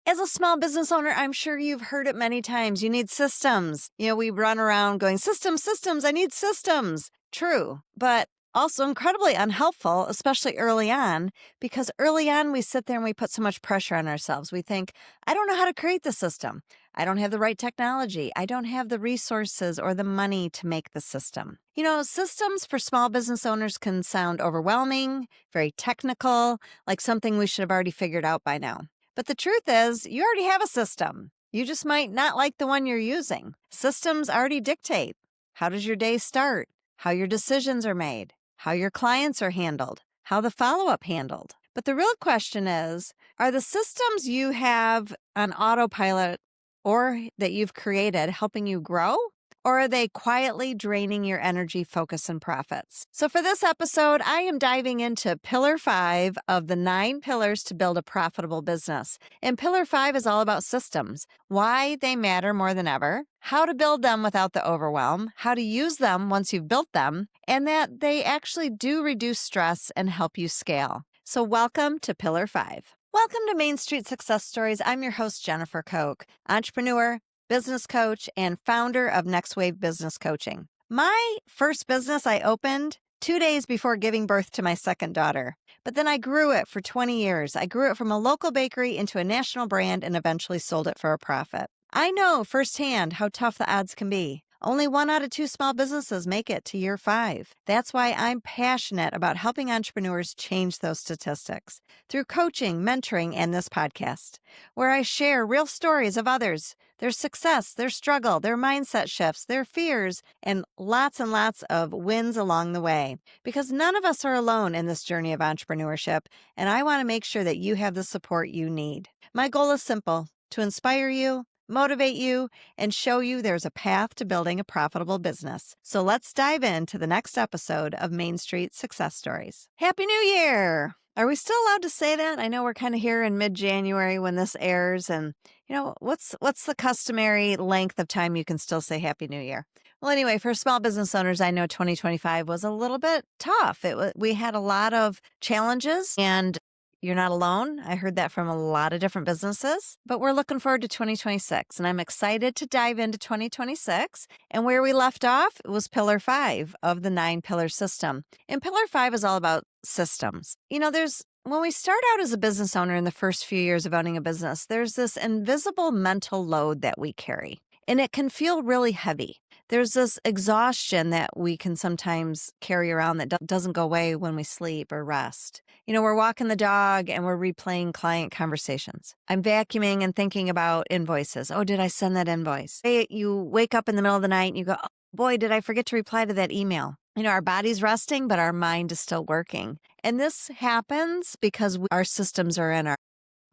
As a small business owner, I'm sure you've heard it many times. You need systems. We run around going, systems, systems, I need systems. True, but also incredibly unhelpful, especially early on, because early on we sit there and we put so much pressure on ourselves. We think, I don't know how to create the system. I don't have the right technology. I don't have the resources or the money to make the system. Systems for small business owners can sound overwhelming, very technical, like something we should have already figured out by now. But the truth is, you already have a system. You just might not like the one you're using. Systems already dictate how does your day start, how your decisions are made, how your clients are handled, how the follow-up handled. But the real question is, are the systems you have on autopilot or that you've created helping you grow? Or are they quietly draining your energy, focus, and profits? So for this episode, I am diving into Pillar 5 of the 9 pillars to build a profitable business. And Pillar 5 is all about systems, why they matter more than ever, how to build them without the overwhelm, how to use them once you've built them, and that they actually do reduce stress and help you scale. So welcome to Pillar 5. Welcome to Main Street Success Stories. I'm your host, Jennifer Kok, entrepreneur, business coach, and founder of Next Wave Business Coaching. My first business I opened 2 days before giving birth to my second daughter. But then I grew it for 20 years. I grew it from a local bakery into a national brand and eventually sold it for a profit. I know firsthand how tough the odds can be. Only 1 out of 2 small businesses make it to year 5. That's why I'm passionate about helping entrepreneurs change those statistics through coaching, mentoring, and this podcast, where I share real stories of others, their success, their struggle, their mindset shifts, their fears, and lots of wins along the way. Because none of us are alone in this journey of entrepreneurship, and I want to make sure that you have the support you need. My goal is simple: to inspire you, motivate you, and show you there's a path to building a profitable business. So let's dive into the next episode of Main Street Success Stories. Happy New Year! Are we still allowed to say that? I know we're kind of here in mid-January when this airs, and what's the customary length of time you can still say Happy New Year? Well, anyway, for small business owners, I know 2025 was a little bit tough. We had a lot of challenges, and you're not alone. I heard that from a lot of different businesses, but we're looking forward to 2026, and I'm excited to dive into 2026. And where we left off was Pillar 5 of the 9 pillar system. And Pillar 5 is all about systems. When we start out as a business owner in the first few years of owning a business, there's this invisible mental load that we carry, and it can feel really heavy. There's this exhaustion that we can sometimes carry around that doesn't go away when we sleep or rest. We're walking the dog and we're replaying client conversations. I'm vacuuming and thinking about invoices. Oh, did I send that invoice? You wake up in the middle of the night and you go, oh, boy, did I forget to reply to that email? Our body's resting, but our mind is still working. And this happens because our systems are in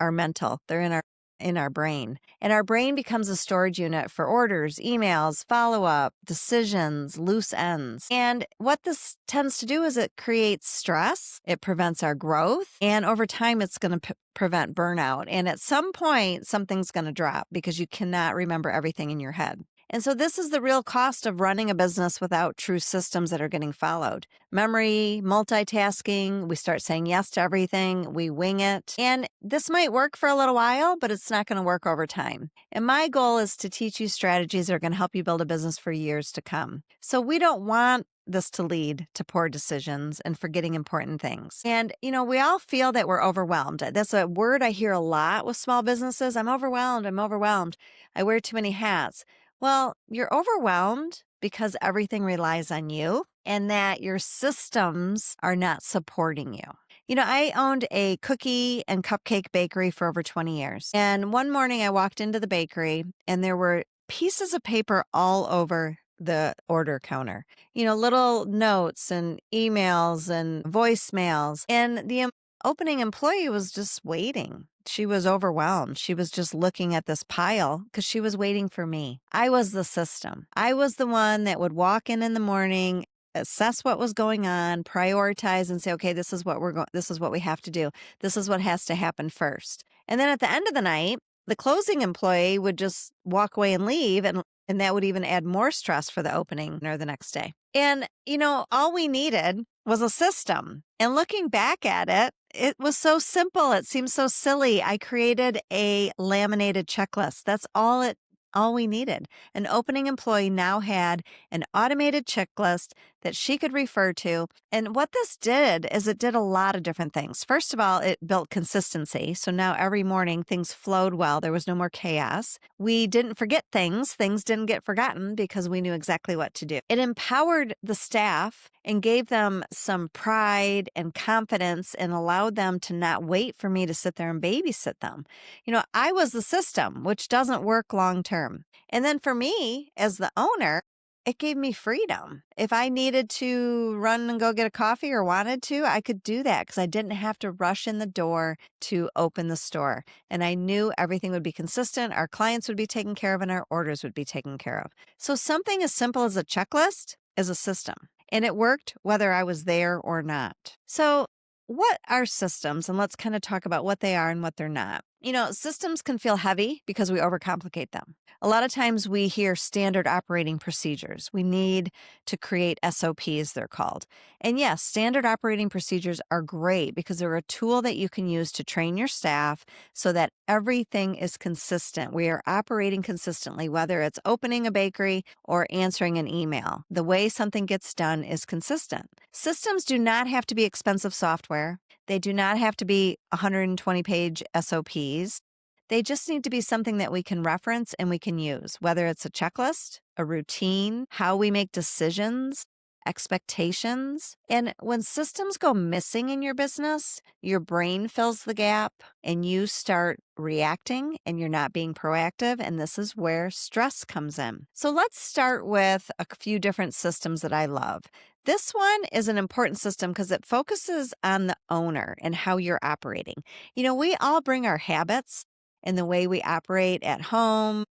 our mental. They're in our brain. And our brain becomes a storage unit for orders, emails, follow-up, decisions, loose ends. And what this tends to do is it creates stress. It prevents our growth. And over time, it's going to prevent burnout. And at some point, something's going to drop because you cannot remember everything in your head. And so this is the real cost of running a business without true systems that are getting followed. Memory, multitasking, we start saying yes to everything, we wing it. And this might work for a little while, but it's not going to work over time. And my goal is to teach you strategies that are going to help you build a business for years to come. So we don't want this to lead to poor decisions and forgetting important things. And, we all feel that we're overwhelmed. That's a word I hear a lot with small businesses. I'm overwhelmed. I wear too many hats. Well, you're overwhelmed because everything relies on you and that your systems are not supporting you. I owned a cookie and cupcake bakery for over 20 years. And one morning I walked into the bakery and there were pieces of paper all over the order counter, little notes and emails and voicemails. And the opening employee was just waiting. She was overwhelmed. She was just looking at this pile because she was waiting for me. I was the system. I was the one that would walk in the morning, assess what was going on, prioritize and say, okay, this is what this is what we have to do. This is what has to happen first. And then at the end of the night, the closing employee would just walk away and leave. And that would even add more stress for the opening or the next day. And, all we needed was a system. And looking back at it, it was so simple. It seems so silly. I created a laminated checklist. That's all we needed. An opening employee now had an automated checklist that she could refer to. And what this did is it did a lot of different things. First of all, it built consistency. So now every morning things flowed well. There was no more chaos. We didn't forget things. Things didn't get forgotten because we knew exactly what to do. It empowered the staff and gave them some pride and confidence and allowed them to not wait for me to sit there and babysit them. I was the system, which doesn't work long term. And then for me as the owner, it gave me freedom. If I needed to run and go get a coffee or wanted to, I could do that because I didn't have to rush in the door to open the store. And I knew everything would be consistent, our clients would be taken care of, and our orders would be taken care of. So something as simple as a checklist is a system. And it worked whether I was there or not. So what are systems? And let's kind of talk about what they are and what they're not. Systems can feel heavy because we overcomplicate them. A lot of times we hear standard operating procedures. We need to create SOPs, they're called. And yes, standard operating procedures are great because they're a tool that you can use to train your staff so that everything is consistent. We are operating consistently, whether it's opening a bakery or answering an email. The way something gets done is consistent. Systems do not have to be expensive software. They do not have to be 120-page SOPs. They just need to be something that we can reference and we can use, whether it's a checklist, a routine, how we make decisions, expectations. And when systems go missing in your business, your brain fills the gap and you start reacting and you're not being proactive. And this is where stress comes in. So let's start with a few different systems that I love. This one is an important system because it focuses on the owner and how you're operating. We all bring our habits and the way we operate at home,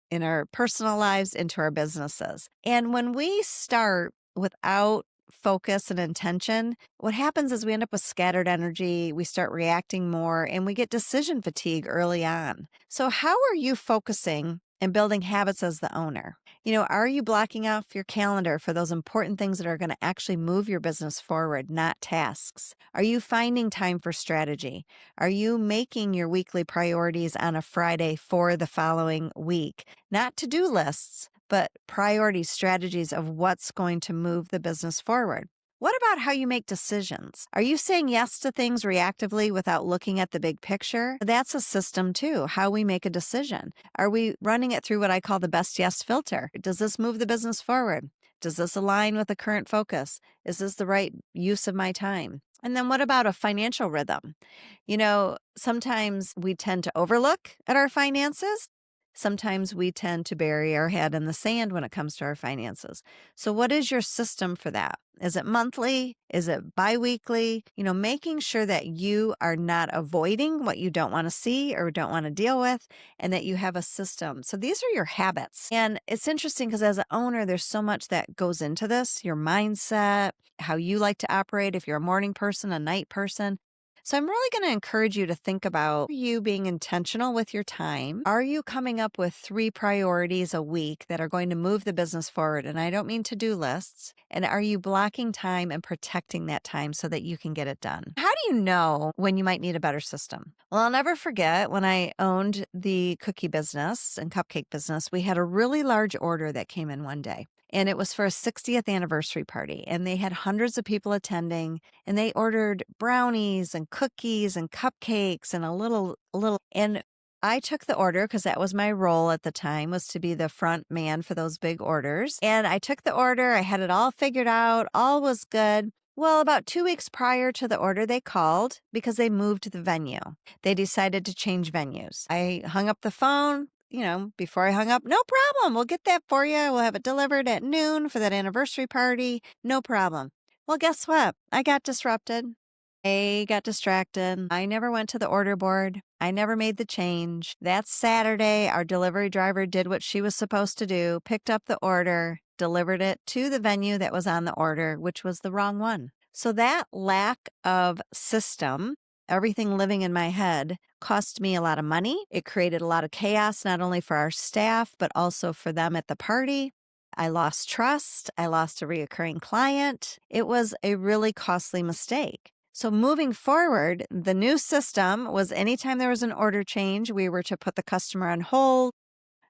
in our personal lives, into our businesses. And when we start without focus and intention, what happens is we end up with scattered energy, we start reacting more, and we get decision fatigue early on. So how are you focusing and building habits as the owner? Are you blocking off your calendar for those important things that are going to actually move your business forward, not tasks? Are you finding time for strategy? Are you making your weekly priorities on a Friday for the following week? Not to-do lists, but priority strategies of what's going to move the business forward. What about how you make decisions? Are you saying yes to things reactively without looking at the big picture? That's a system too, how we make a decision. Are we running it through what I call the best yes filter? Does this move the business forward? Does this align with the current focus? Is this the right use of my time? And then what about a financial rhythm? Sometimes we tend to overlook at our finances. Sometimes we tend to bury our head in the sand when it comes to our finances. So what is your system for that? Is it monthly? Is it biweekly? Making sure that you are not avoiding what you don't want to see or don't want to deal with, and that you have a system. So these are your habits. And it's interesting because as an owner, there's so much that goes into this, your mindset, how you like to operate, if you're a morning person, a night person. So I'm really going to encourage you to think about, are you being intentional with your time? Are you coming up with 3 priorities a week that are going to move the business forward? And I don't mean to-do lists. And are you blocking time and protecting that time so that you can get it done? How do you know when you might need a better system? Well, I'll never forget when I owned the cookie business and cupcake business, we had a really large order that came in one day. And it was for a 60th anniversary party. And they had hundreds of people attending. And they ordered brownies and cookies and cupcakes and a little. And I took the order because that was my role at the time, was to be the front man for those big orders. And I took the order. I had it all figured out. All was good. Well, about 2 weeks prior to the order, they called because they moved the venue. They decided to change venues. I hung up the phone. Before I hung up, no problem. We'll get that for you. We'll have it delivered at noon for that anniversary party. No problem. Well, guess what? I got disrupted. I got distracted. I never went to the order board. I never made the change. That Saturday, our delivery driver did what she was supposed to do, picked up the order, delivered it to the venue that was on the order, which was the wrong one. So that lack of system, everything living in my head, cost me a lot of money. It created a lot of chaos, not only for our staff, but also for them at the party. I lost trust. I lost a reoccurring client. It was a really costly mistake. So moving forward, the new system was anytime there was an order change, we were to put the customer on hold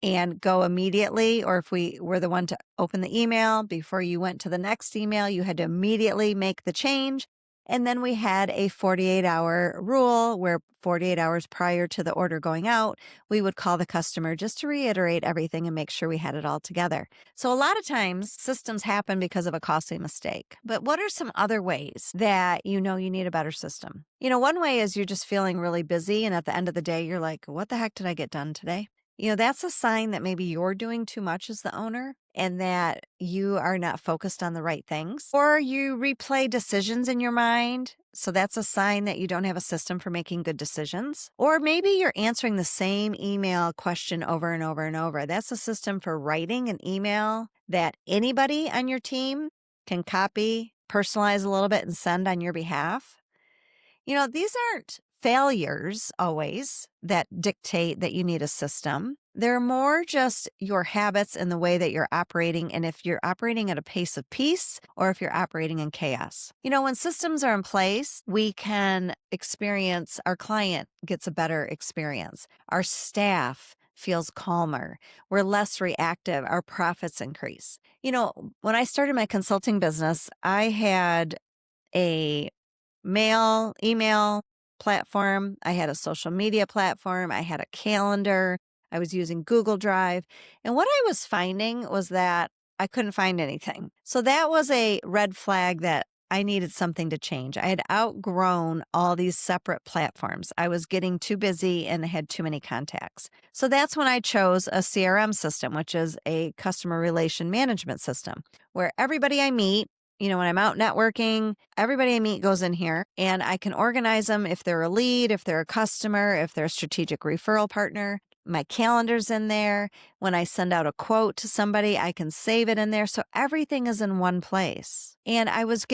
and go immediately, or if we were the one to open the email, before you went to the next email, you had to immediately make the change. And then we had a 48-hour rule where 48 hours prior to the order going out, we would call the customer just to reiterate everything and make sure we had it all together. So a lot of times systems happen because of a costly mistake. But what are some other ways that you know you need a better system? One way is you're just feeling really busy, and at the end of the day, you're like, what the heck did I get done today? That's a sign that maybe you're doing too much as the owner and that you are not focused on the right things. Or you replay decisions in your mind. So that's a sign that you don't have a system for making good decisions. Or maybe you're answering the same email question over and over and over. That's a system for writing an email that anybody on your team can copy, personalize a little bit, and send on your behalf. These aren't failures always that dictate that you need a system. They're more just your habits and the way that you're operating, and if you're operating at a pace of peace or if you're operating in chaos. When systems are in place, we can experience, our client gets a better experience. Our staff feels calmer. We're less reactive. Our profits increase. When I started my consulting business, I had a email platform. I had a social media platform. I had a calendar. I was using Google Drive. And what I was finding was that I couldn't find anything. So that was a red flag that I needed something to change. I had outgrown all these separate platforms. I was getting too busy and had too many contacts. So that's when I chose a CRM system, which is a customer relation management system, where everybody I meet, when I'm out networking, everybody I meet goes in here and I can organize them if they're a lead, if they're a customer, if they're a strategic referral partner. My calendar's in there. When I send out a quote to somebody, I can save it in there. So everything is in one place. And I was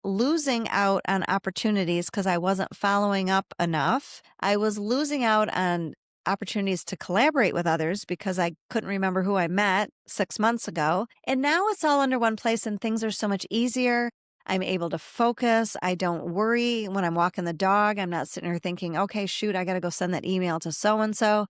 losing out on opportunities because I wasn't following up enough. I was losing out on opportunities to collaborate with others because I couldn't remember who I met 6 months ago. And now it's all under one place and things are so much easier. I'm able to focus. I don't worry when I'm walking the dog. I'm not sitting here thinking, okay, shoot, I got to go send that email to so-and-so.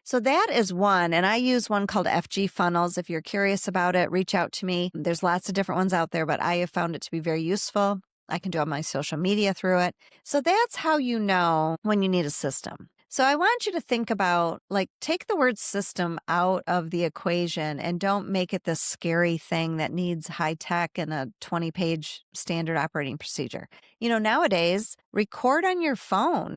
So that is one. And I use one called FG Funnels. If you're curious about it, reach out to me. There's lots of different ones out there, but I have found it to be very useful. I can do all my social media through it. So that's how you know when you need a system. So I want you to think about, take the word system out of the equation and don't make it this scary thing that needs high tech and a 20-page standard operating procedure. Nowadays, record on your phone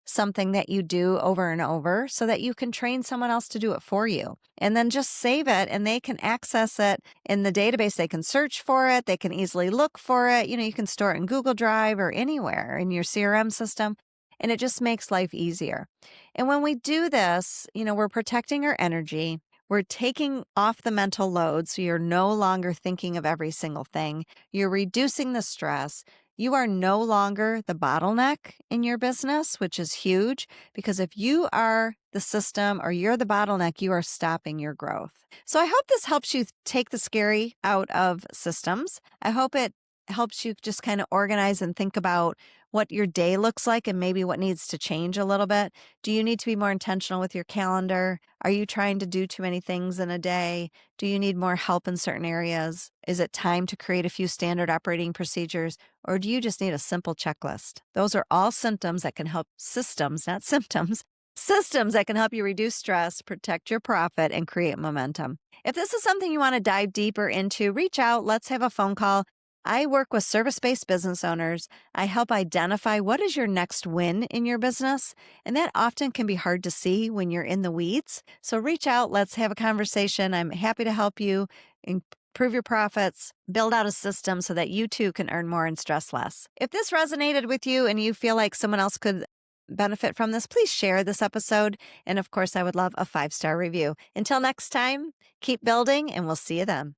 something that you do over and over so that you can train someone else to do it for you. And then just save it and they can access it in the database. They can search for it. They can easily look for it. You can store it in Google Drive or anywhere in your CRM system. And it just makes life easier. And when we do this, we're protecting our energy. We're taking off the mental load. So you're no longer thinking of every single thing. You're reducing the stress. You are no longer the bottleneck in your business, which is huge because if you are the system or you're the bottleneck, you are stopping your growth. So I hope this helps you take the scary out of systems. I hope it helps you just kind of organize and think about what your day looks like and maybe what needs to change a little bit. Do you need to be more intentional with your calendar? Are you trying to do too many things in a day? Do you need more help in certain areas? Is it time to create a few standard operating procedures? Or do you just need a simple checklist? Those are all symptoms that can help systems, not symptoms, systems that can help you reduce stress, protect your profit, and create momentum. If this is something you want to dive deeper into, reach out. Let's have a phone call. I work with service-based business owners. I help identify what is your next win in your business, and that often can be hard to see when you're in the weeds. So reach out. Let's have a conversation. I'm happy to help you improve your profits, build out a system so that you too can earn more and stress less. If this resonated with you and you feel like someone else could benefit from this, please share this episode. And of course, I would love a 5-star review. Until next time, keep building and we'll see you then.